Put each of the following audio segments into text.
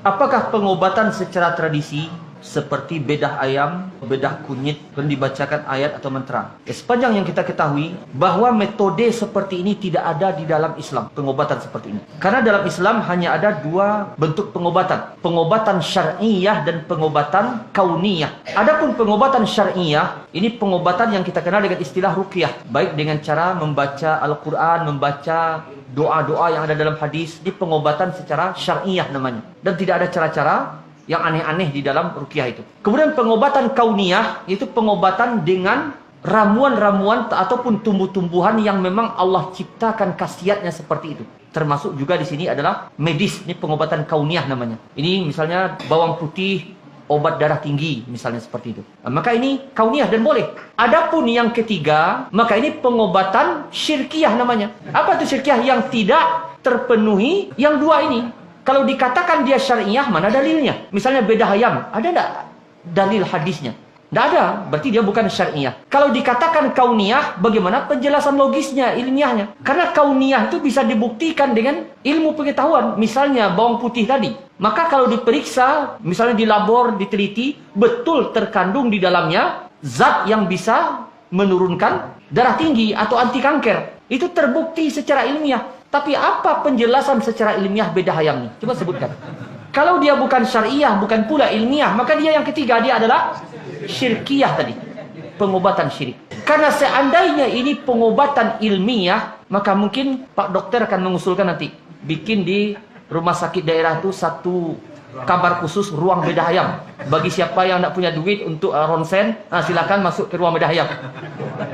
Apakah pengobatan secara tradisi seperti bedah ayam, bedah kunyit, dan dibacakan ayat atau mantra? Sepanjang yang kita ketahui bahwa metode seperti ini tidak ada di dalam Islam, pengobatan seperti ini. Karena dalam Islam hanya ada dua bentuk pengobatan, pengobatan syar'iyah dan pengobatan kauniyah. Adapun pengobatan syar'iyah, ini pengobatan yang kita kenal dengan istilah ruqyah, baik dengan cara membaca Al-Quran, membaca doa-doa yang ada dalam hadis. Ini pengobatan secara syar'iyah namanya, dan tidak ada cara-cara yang aneh-aneh di dalam ruqyah itu. Kemudian pengobatan kauniyah, itu pengobatan dengan ramuan-ramuan ataupun tumbuh-tumbuhan yang memang Allah ciptakan khasiatnya seperti itu. Termasuk juga di sini adalah medis, ini pengobatan kauniyah namanya. Ini misalnya bawang putih, obat darah tinggi, misalnya seperti itu. Maka ini kauniyah dan boleh. Adapun yang ketiga, maka ini pengobatan syirkiyah namanya. Apa itu syirkiyah? Yang tidak terpenuhi yang dua ini. Kalau dikatakan dia syariah, mana dalilnya? Misalnya bedah ayam, ada tidak dalil hadisnya? Tidak ada, berarti dia bukan syariah. Kalau dikatakan kauniyah, bagaimana penjelasan logisnya, ilmiahnya? Karena kauniyah itu bisa dibuktikan dengan ilmu pengetahuan. Misalnya bawang putih tadi. Maka kalau diperiksa, misalnya di labor, diteliti, betul terkandung di dalamnya zat yang bisa menurunkan darah tinggi atau anti kanker. Itu terbukti secara ilmiah. Tapi apa penjelasan secara ilmiah bedah ayam ini? Coba sebutkan. Kalau dia bukan syariah, bukan pula ilmiah, maka dia yang ketiga, dia adalah syirkiyah tadi. Pengobatan syirik. Karena seandainya ini pengobatan ilmiah, maka mungkin Pak Dokter akan mengusulkan nanti bikin di rumah sakit daerah itu satu kamar khusus ruang bedah ayam. Bagi siapa yang tidak punya duit untuk ronsen, silakan masuk ke ruang bedah ayam.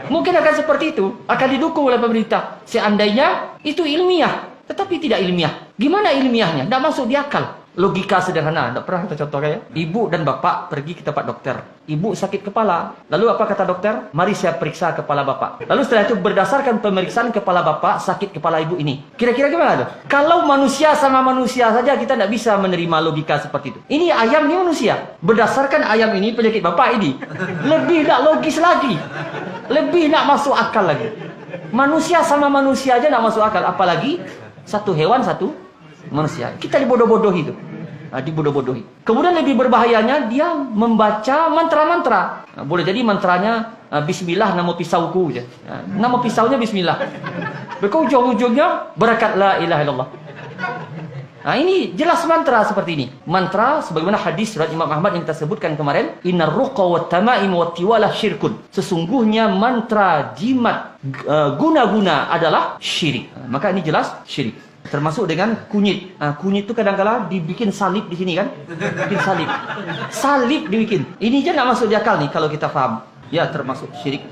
Mungkin akan seperti itu, akan didukung oleh pemerintah. Seandainya itu ilmiah, tetapi tidak ilmiah. Gimana ilmiahnya? Tidak masuk di akal. Logika sederhana, tidak pernah kita contohkan ya. Ibu dan bapak pergi ke tempat dokter. Ibu sakit kepala. Lalu apa kata dokter? Mari saya periksa kepala bapak. Lalu setelah itu berdasarkan pemeriksaan kepala bapak, sakit kepala ibu ini. Kira-kira gimana tuh? Kalau manusia sama manusia saja kita tidak bisa menerima logika seperti itu. Ini ayam, ini manusia. Berdasarkan ayam ini penyakit bapak ini. Lebih tidak logis lagi. Lebih tidak masuk akal lagi. Manusia sama manusia aja tidak masuk akal. Apalagi satu hewan, satu manusia. Kita dibodoh-bodohi itu. Dibodoh-bodohi. Kemudian lebih berbahayanya dia membaca mantra-mantra. Boleh jadi mantranya bismillah nama pisauku. Nama pisaunya bismillah. Ujung-ujungnya berkat la ilaha illallah. Ini jelas mantra seperti ini. Mantra sebagaimana hadis surat Imam Ahmad yang kita sebutkan kemarin, innar ruqa wat tamaim wat tiwalah syirkun. Sesungguhnya mantra, jimat, guna-guna adalah syirik. Maka ini jelas syirik. Termasuk dengan kunyit. Kunyit itu kadang-kala dibikin salib di sini kan? Bikin salib. Salib dibikin. Ini aja nggak masuk di akal nih kalau kita paham. Ya termasuk syirik.